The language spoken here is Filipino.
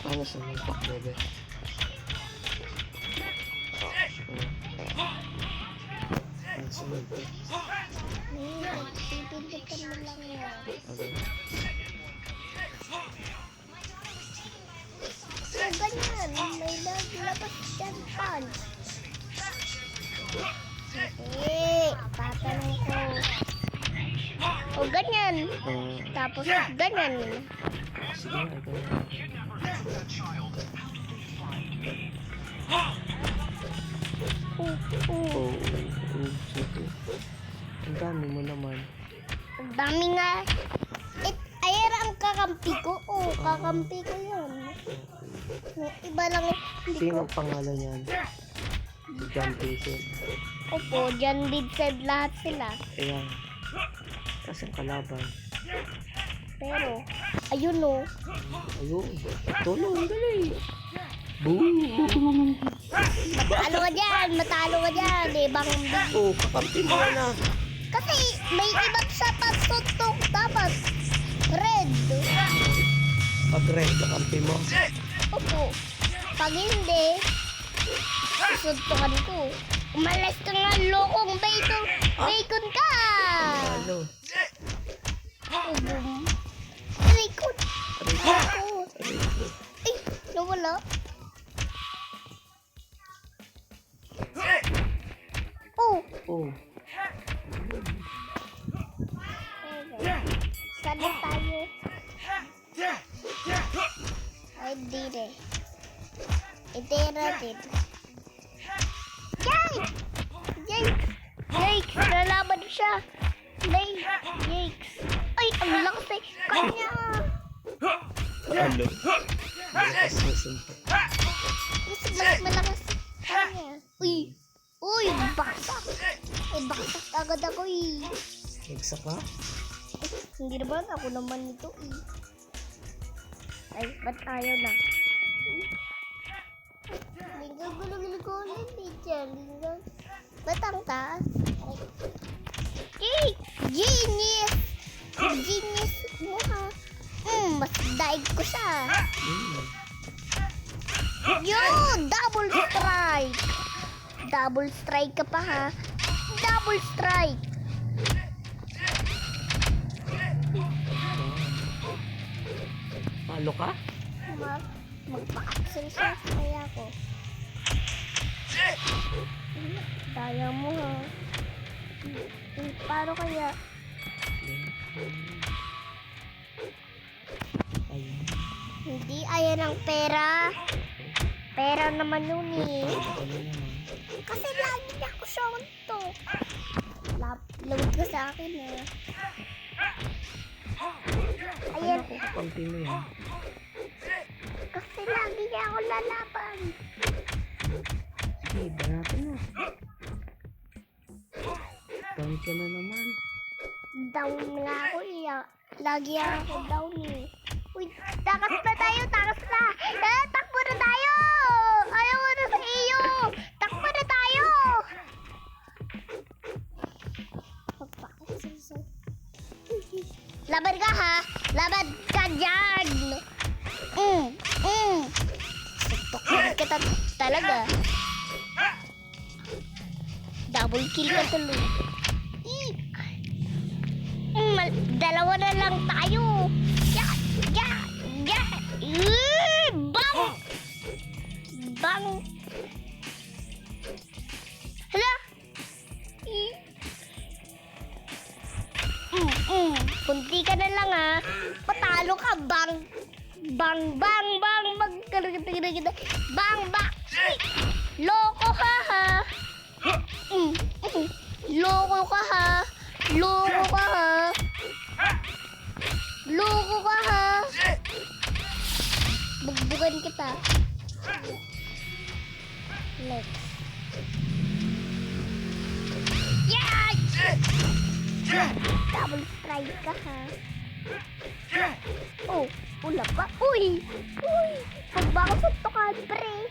Ano sa mga pakbebe? Ang sunod ko. Pipindutan mo lang yan. Okay. So, ganyan. May naglabas dyan punch. Tatanong ko. O, ganyan. Tapos, ganyan. Sige nga, ikaw na. Oo, sige. Ang dami mo naman. Ang dami nga. Ayan ang kakampi ko. O, kakampi ko yun. Yung iba lang. Hindi Sino ko. ang pangalan yan? John Jason. Opo, dyan din said lahat sila. Ayan. Kasi ang kalaban. Pero, ayun o. Ayun. Tulong, dali. Boom! Matalo ka dyan, matalo ka dyan. Ibang Oh, kakampi mo na. kasi may ibang sapat suntok. Dapat red. Pag-red, kakampi mo. Opo. Pag hindi, susuntukan ko. Umalas ka nga, lokong bacon. Bacon ka! Ano? Boom. Bacon. Bacon. Ay, nawala. Oh. Oh. Sana tayo. Ay, di rin. Itera din. Yikes! Yikes! Yikes! Nalaban siya! Yikes! Ay, ang lakas eh! Kanya! Ano? Malakas na suntok. Mas malakas. Kanya! Uy! Uy! Baksak! Eh, baksak agad ako eh! Nagsa ka? Hindi naman ako naman ito eh. Ay, ba't ayaw na? Linggang gulo-gulo ko ulit eh. Linggang. Ba't ang taas? Ay, genius! Genius mo ha. Mas daig ko siya. Yun! Double strike! Double strike ka pa ha. Double strike! Palo ka? Magpa-exercise kaya ako. Daya mo ha. Paano kaya? Ayun. Hindi, ayan ang pera. Pera naman yun eh. Ano naman? Kasi lagi niya ako to. Lawag ka sa akin eh. Ayan. Ano ko kakampi mo yan? Kasi lagi niya ako lalaban. Sige, banatan na. Down ka na naman. Down nga ako eh. Lagi ako down eh. Uy, takas na tayo, takas na. Takbo na tayo. Ayaw ko na sa iyo. Takbo na tayo. Magpaka-exercise. Laban ka ha. Laban ka dyan. Tutukin kita talaga. Double kill ka tuloy. Dalawa na lang tayo. Bang! Bang! Hala! Kunti ka na lang ha. Patalo ka. Bang! Bang! Bang! Bang! Bang! Bang! Loko ka ha. Loko ka ha. Loko ka ha. Loko ka ha. Bugbugan kita. Next. Yeah! Double strike ka ha. Oh, wala pa. Uy! Uy! Pagba ko sa tukan, pre.